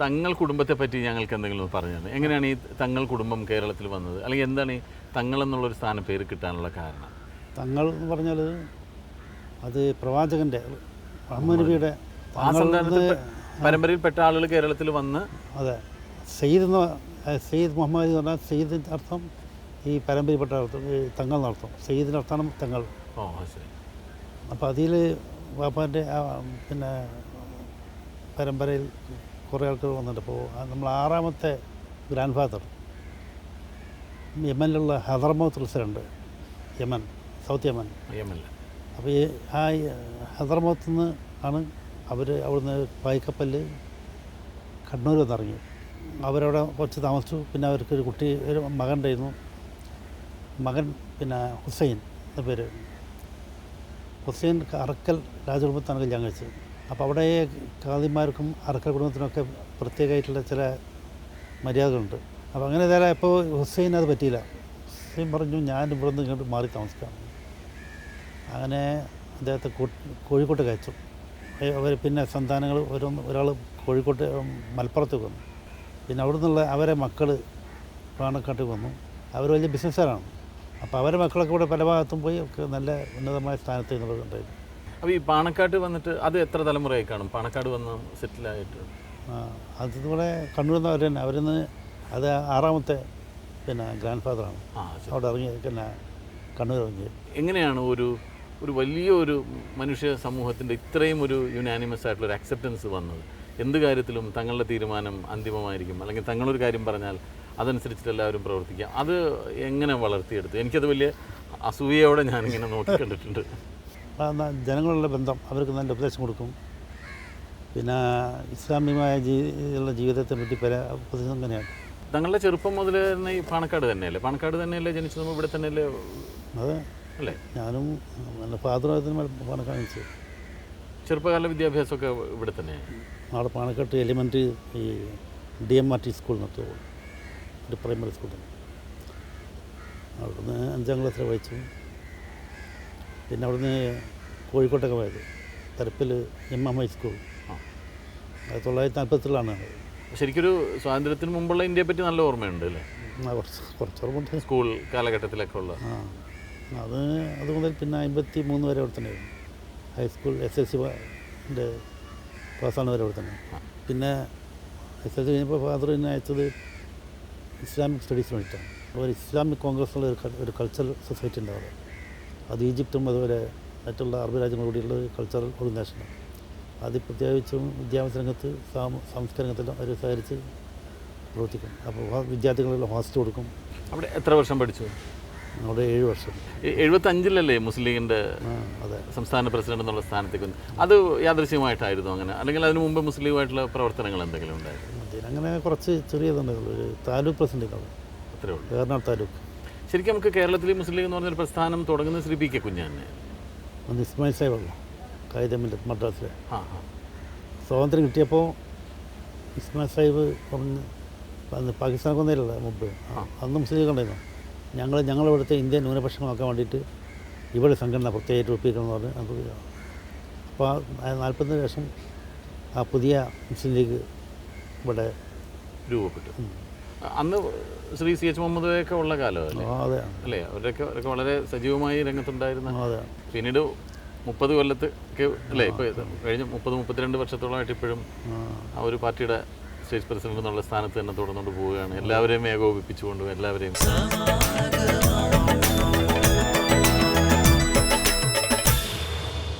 തങ്ങൾ കുടുംബത്തെ പറ്റി ഞങ്ങൾക്ക് എന്തെങ്കിലും ഒന്ന് പറഞ്ഞു തന്നെ. എങ്ങനെയാണ് ഈ തങ്ങൾ കുടുംബം കേരളത്തിൽ വന്നത്, അല്ലെങ്കിൽ എന്താണ് ഈ തങ്ങൾ എന്നുള്ളൊരു സ്ഥാനം പേര് കിട്ടാനുള്ള കാരണം? തങ്ങൾ എന്ന് പറഞ്ഞാൽ അത് പ്രവാചകൻ്റെ മുഹമ്മദ് നബിയുടെ ആ സന്താനത്തിൽ പരമ്പരയിൽപ്പെട്ട ആളുകൾ കേരളത്തിൽ വന്ന്. അതെ, സെയ്ദ് മുഹമ്മദ് എന്ന് പറഞ്ഞാൽ സെയ്ദിൻ്റെ അർത്ഥം ഈ പരമ്പരയിൽപ്പെട്ട അർത്ഥം തങ്ങൾ എന്നർത്ഥം. സെയ്ദിൻ്റെ അർത്ഥമാണ് തങ്ങൾ. ഓ ശരി. അപ്പോൾ അതിൽ വാപ്പാൻ്റെ പിന്നെ പരമ്പരയിൽ കുറേ ആൾക്കാർ വന്നിട്ടുണ്ട്. അപ്പോൾ നമ്മൾ 6ാമത്തെ ഗ്രാൻഡ് ഫാദർ യമനിലുള്ള ഹദർമൗത്ത് റിസലുണ്ട്, യമൻ, സൗത്ത് യമൻ. അപ്പോൾ ഈ ആ ഹദർമൗത്ത് നിന്ന് ആണ് അവർ അവിടുന്ന് പായ്ക്കപ്പലിൽ കണ്ണൂർ വന്നിറങ്ങി. അവരവിടെ കുറച്ച് താമസിച്ചു. പിന്നെ അവർക്ക് ഒരു മകൻ ഉണ്ടായിരുന്നു. മകൻ പിന്നെ ഹുസൈൻ എന്ന പേര്. ഹുസൈൻ അറക്കൽ രാജകുടുംബത്താണ് കല്യാണം കഴിച്ചത്. അപ്പോൾ അവിടെ ഖാദിമാർക്കും അറക്കൽ കുടുംബത്തിനൊക്കെ പ്രത്യേകമായിട്ടുള്ള ചില മര്യാദകളുണ്ട്. അപ്പോൾ അങ്ങനെ നേരെ ഇപ്പോൾ ഹുസൈൻ അത് പറ്റിയില്ല. ഹുസൈൻ പറഞ്ഞു, ഞാൻ ഇവിടെ നിന്ന് ഇങ്ങോട്ട് മാറി താമസിക്കാം. അങ്ങനെ അദ്ദേഹത്തെ കോഴിക്കോട്ട് അയച്ചു. അവർ പിന്നെ സന്താനങ്ങൾ ഒരാൾ കോഴിക്കോട്ട് മലപ്പുറത്തേക്ക് വന്നു. പിന്നെ അവിടെ നിന്നുള്ള അവരെ മക്കൾ പാണക്കാട്ടിൽ വന്നു. അവർ വലിയ ബിസിനസ്സുകാരാണ്. അപ്പോൾ അവരെ മക്കളൊക്കെ ഇവിടെ പല ഭാഗത്തും പോയി ഒക്കെ നല്ല ഉന്നതമായ സ്ഥാനത്ത് എന്നുള്ളതുണ്ടായിരുന്നു. അപ്പോൾ ഈ പാണക്കാട് വന്നിട്ട് അത് എത്ര തലമുറയായി കാണും പാണക്കാട് വന്ന് സെറ്റിലായിട്ട്? അതുപോലെ കണ്ണൂരിൽ നിന്ന് അവർ തന്നെ അവരിന്ന് അത് 6ാമത്തെ പിന്നെ ഗ്രാൻഡ് ഫാദറാണ് അവിടെ ഇറങ്ങി പിന്നെ കണ്ണൂർ ഇറങ്ങി. എങ്ങനെയാണ് ഒരു വലിയ ഒരു മനുഷ്യ സമൂഹത്തിൻ്റെ ഇത്രയും ഒരു യുനാനിമസ് ആയിട്ടുള്ളൊരു അക്സെപ്റ്റൻസ് വന്നത്? എന്ത് കാര്യത്തിലും തങ്ങളുടെ തീരുമാനം അന്തിമമായിരിക്കും, അല്ലെങ്കിൽ തങ്ങളൊരു കാര്യം പറഞ്ഞാൽ അതനുസരിച്ചിട്ട് എല്ലാവരും പ്രവർത്തിക്കാം. അത് എങ്ങനെ വളർത്തിയെടുത്തു? എനിക്കത് വലിയ അസൂയയോടെ ഞാനിങ്ങനെ നോക്കിക്കണ്ടിട്ടുണ്ട്. ജനങ്ങളുള്ള ബന്ധം, അവർക്ക് നല്ല ഉപദേശം കൊടുക്കും. പിന്നെ ഇസ്ലാമികമായ ജീവിതത്തെ പറ്റി പല ഉപദേശം തന്നെയാണ്. തങ്ങളുടെ ചെറുപ്പം മുതൽ തന്നെ ഈ പാണക്കാട് തന്നെയല്ലേ? പാണക്കാട് തന്നെയല്ലേ ജനിച്ചത്? ഇവിടെ തന്നെയല്ലേ? അതെ അല്ലേ? ഞാനും എൻ്റെ ഫാദറും പാണക്കാട് ജനിച്ചു. ചെറുപ്പകാല വിദ്യാഭ്യാസമൊക്കെ ഇവിടെ തന്നെയാണ്. അവിടെ പാണക്കാട്ട് എലിമെൻ്ററി ഈ DMRT സ്കൂൾ എന്നൊക്കെ ഒരു പ്രൈമറി സ്കൂൾ തന്നെ. അവിടുന്ന് 5ാം ക്ലാസ്സിൽ വായിച്ചു. പിന്നെ അവിടുന്ന് കോഴിക്കോട്ടൊക്കെ പോയത് തരപ്പിൽ MMI സ്കൂൾ. 1947 ശരിക്കൊരു സ്വാതന്ത്ര്യത്തിന് മുമ്പുള്ള ഇന്ത്യയെ പറ്റി നല്ല ഓർമ്മയുണ്ട് അല്ലേ? കുറച്ച് ഓർമ്മയുണ്ട്. സ്കൂൾ കാലഘട്ടത്തിലൊക്കെ ഉള്ള അത് മുതൽ പിന്നെ 53 വരെ അവിടെ തന്നെയായിരുന്നു. ഹൈസ്കൂൾ SSLC പാസ്സാണ് വരെ അവിടെ തന്നെ. പിന്നെ SSLC കഴിഞ്ഞപ്പോൾ ഫാദർ എന്നെ അയച്ചത് ഇസ്ലാമിക് സ്റ്റഡീസിന് വേണ്ടിയിട്ടാണ്. ഒരു ഇസ്ലാമിക് കോൺഗ്രസ്സുള്ള ഒരു കൾച്ചറൽ സൊസൈറ്റി ഉണ്ട് അവിടെ. അത് ഈജിപ്തും അതുപോലെ മറ്റുള്ള അറബ് രാജ്യങ്ങളോടെയുള്ള കൾച്ചറൽ ഓർഗനൈസേഷനാണ്. അത് പ്രത്യേകിച്ചും വിദ്യാഭ്യാസ രംഗത്ത് സാംസ്കാരിക രംഗത്തെല്ലാം അവർ സഹകരിച്ച് പ്രവർത്തിക്കും. അപ്പോൾ വിദ്യാർത്ഥികളെല്ലാം ഹോസ്റ്റൽ കൊടുക്കും. അവിടെ എത്ര വർഷം പഠിച്ചു? അവിടെ 7 വർഷം. 75-ലല്ലേ മുസ്ലിം ലീഗിൻ്റെ സംസ്ഥാന പ്രസിഡന്റ് എന്നുള്ള സ്ഥാനത്തേക്ക് വന്നു? അത് യാദൃശ്യമായിട്ടായിരുന്നു അങ്ങനെ, അല്ലെങ്കിൽ അതിന് മുമ്പ് മുസ്ലിം ലീഗുമായിട്ടുള്ള പ്രവർത്തനങ്ങൾ എന്തെങ്കിലും ഉണ്ടായിരുന്നു? അങ്ങനെ കുറച്ച് ചെറിയതുണ്ടായിരുന്നു. ഒരു താലൂക്ക് പ്രസിഡന്റ് ആണ്, അത്രേ ഉള്ളൂ, ഏറനാട് താലൂക്ക്. ശരിക്കും നമുക്ക് കേരളത്തിൽ മുസ്ലിം ലീഗ് എന്ന് പറഞ്ഞൊരു പ്രസ്ഥാനം തുടങ്ങുന്നത് ശ്രീ PK കുഞ്ഞാനെ. അന്ന് ഇസ്മായിൽ സാഹിബുള്ള കായികമില്ല മദ്രാസിലെ സ്വാതന്ത്ര്യം കിട്ടിയപ്പോൾ ഇസ്മായിൽ സാഹിബ് അന്ന് പാകിസ്ഥാൻ കൊന്നേരല്ല മുമ്പ്, അന്ന് മുസ്ലിം ലീഗ് ഉണ്ടായിരുന്നു. ഞങ്ങളിവിടുത്തെ ഇന്ത്യൻ ന്യൂനപക്ഷങ്ങളാക്കാൻ വേണ്ടിയിട്ട് ഇവിടെ സംഘടന പ്രത്യേകമായിട്ട് ഒപ്പിക്കണമെന്ന് പറഞ്ഞ് അത്. അപ്പോൾ 40 ശേഷം ആ പുതിയ മുസ്ലിം ലീഗ് ഇവിടെ രൂപപ്പെട്ടു. അന്ന് ശ്രീ CH മുഹമ്മദൊക്കെ ഉള്ള കാലമല്ലേ? അതെ അല്ലേ? അവരൊക്കെ വളരെ സജീവമായി രംഗത്തുണ്ടായിരുന്ന. അതെ. പിന്നീട് 30 കൊല്ലത്ത് അല്ലേ, ഇപ്പോൾ കഴിഞ്ഞ 30-32 വർഷത്തോളമായിട്ട് ഇപ്പോഴും ആ ഒരു പാർട്ടിയുടെ സ്റ്റേറ്റ് പ്രസിഡന്റ് എന്നുള്ള സ്ഥാനത്ത് തന്നെ തുടർന്നുകൊണ്ട് പോവുകയാണ്. എല്ലാവരെയും ഏകോപിപ്പിച്ചുകൊണ്ടും എല്ലാവരെയും